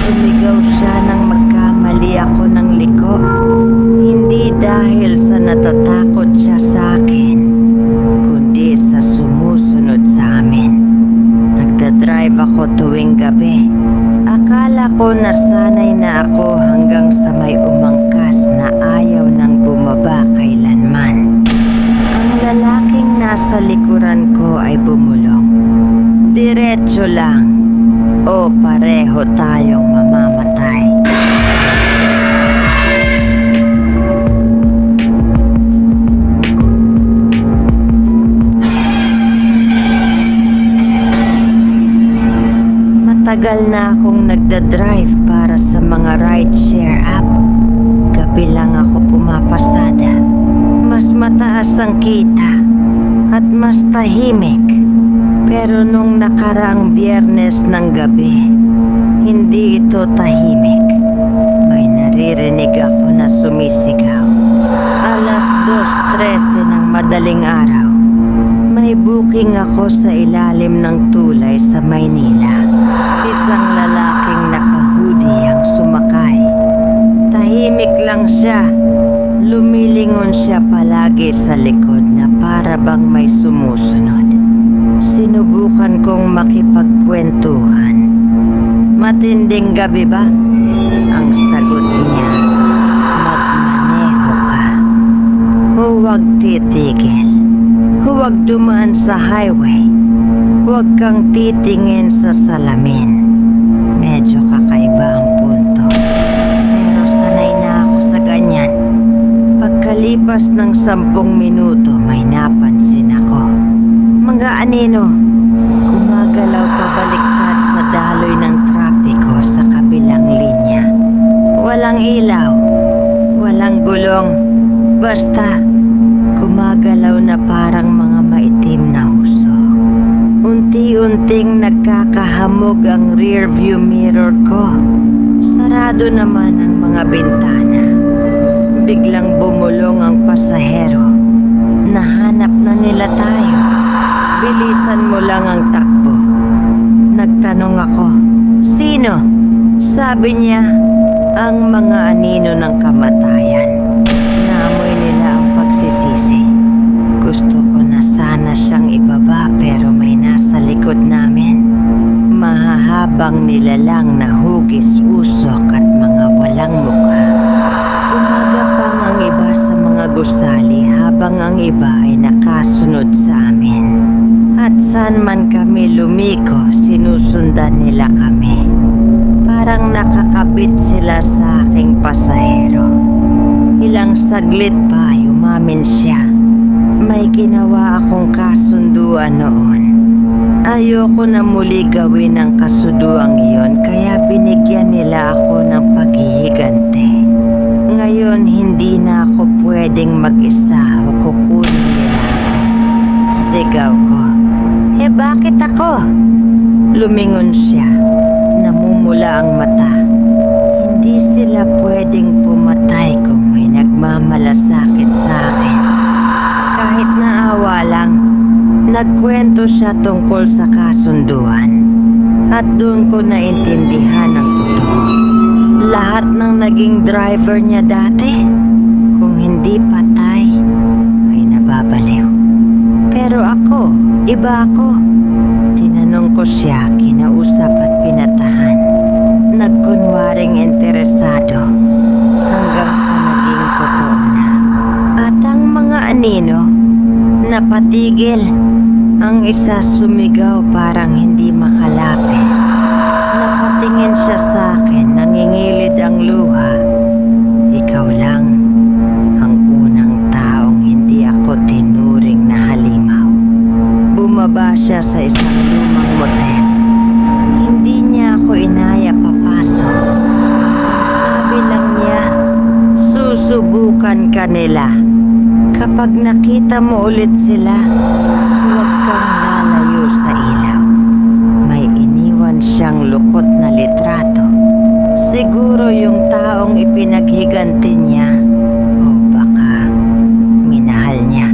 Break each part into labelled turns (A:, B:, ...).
A: Sumigaw siya nang magkamali ako ng liko. Hindi dahil sa natatakot siya sa akin, kundi sa sumusunod sa amin. Nagdadrive ako tuwing gabi. Akala ko nasanay na ako hanggang sa may umangkas na ayaw nang bumaba kailanman. Ang lalaking nasa likuran ko ay bumulong. Diretso lang o pareho tayong mamamatay. Matagal na akong nagdadrive para sa mga rideshare app. Gabi lang ako pumapasada. Mas mataas ang kita at mas tahimik. Pero nung nakaraang Biyernes ng gabi, hindi ito tahimik. May naririnig ako na sumisigaw. Alas 2:13 ng madaling araw. May booking ako sa ilalim ng tulay sa Maynila. Isang lalaking naka-hoodie ang sumakay. Tahimik lang siya. Lumilingon siya palagi sa likod na para bang may sumusunod. Sinubukan kong makipagkwentuhan. Matinding gabi ba? Ang sagot niya, magmaneho ka. Huwag titigil. Huwag dumaan sa highway. Huwag kang titingin sa salamin. Medyo kakaiba ang punto. Pero sanay na ako sa ganyan. Pagkalipas ng 10 minuto may napansin ako. Mga anino, gumagalaw pabaliktad sa daloy ng trapiko sa kabilang linya. Walang ilaw, walang gulong, basta gumagalaw na parang mga maitim na usok. Unti-unting nagkakahamog ang rearview mirror ko. Sarado naman ang mga bintana. Biglang bumulong ang pasahero. Nahanap na nila tayo. Bilisan mo lang ang takbo. Nagtanong ako, sino? Sabi niya, ang mga anino ng kamatayan. Naamoy nila ang pagsisisi. Gusto ko na sana siyang ibaba pero may nasa likod namin. Mahahabang nilalang na hugis, usok at mga walang mukha. Gumagapang ang iba sa mga gusali habang ang iba ay nakasunod sa amin. At saan man kami lumiko, sinusundan nila kami. Parang nakakabit sila sa aking pasahero. Ilang saglit pa, umamin siya. May ginawa akong kasunduan noon. Ayoko na muli gawin ang kasunduang iyon, kaya binigyan nila ako ng paghihigante. Ngayon, hindi na ako pwedeng mag-isa o kukunin nila ako. Sigaw ko. Bakit ako? Lumingon siya. Namumula ang mata. Hindi sila pwedeng pumatay kung may nagmamalasakit sa akin. Kahit naawa lang, nagkwento siya tungkol sa kasunduan. At doon ko naintindihan ang totoo. Lahat ng naging driver niya dati, kung hindi patay, ay nababaliw. Pero ako, iba ako. Tinanong ko siya, kinausap at pinatahan. Nagkunwaring interesado hanggang sa naging totoo na. At ang mga anino, napatigil. Ang isa sumigaw parang hindi makalapit. Napatingin siya sa akin, nangingilid ang luha. Ikaw lang ang unang taong hindi ako tinuring na halimaw. Bumaba siya sa isang lumang motel. Hindi niya ako inaya papasok. Ang sabi lang niya, susubukan ka nila. Kapag nakita mo ulit sila, huwag kang lalayo sa ilaw. May iniwan siyang lukot na litrato. Siguro yung taong ipinaghiganti niya o baka minahal niya.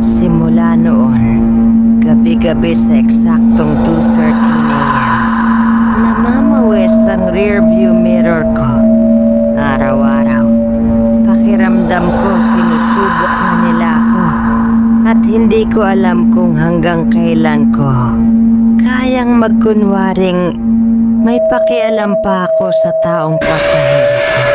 A: Simula noon, gabi-gabi sa eksaktong 2:13 a.m., namamawis ang rearview mirror ko. Araw-araw, pakiramdam ko sinusubok na nila ako. At hindi ko alam kung hanggang kailan ko kayang magkunwaring may pakialam pa ako sa taong pasahero ko.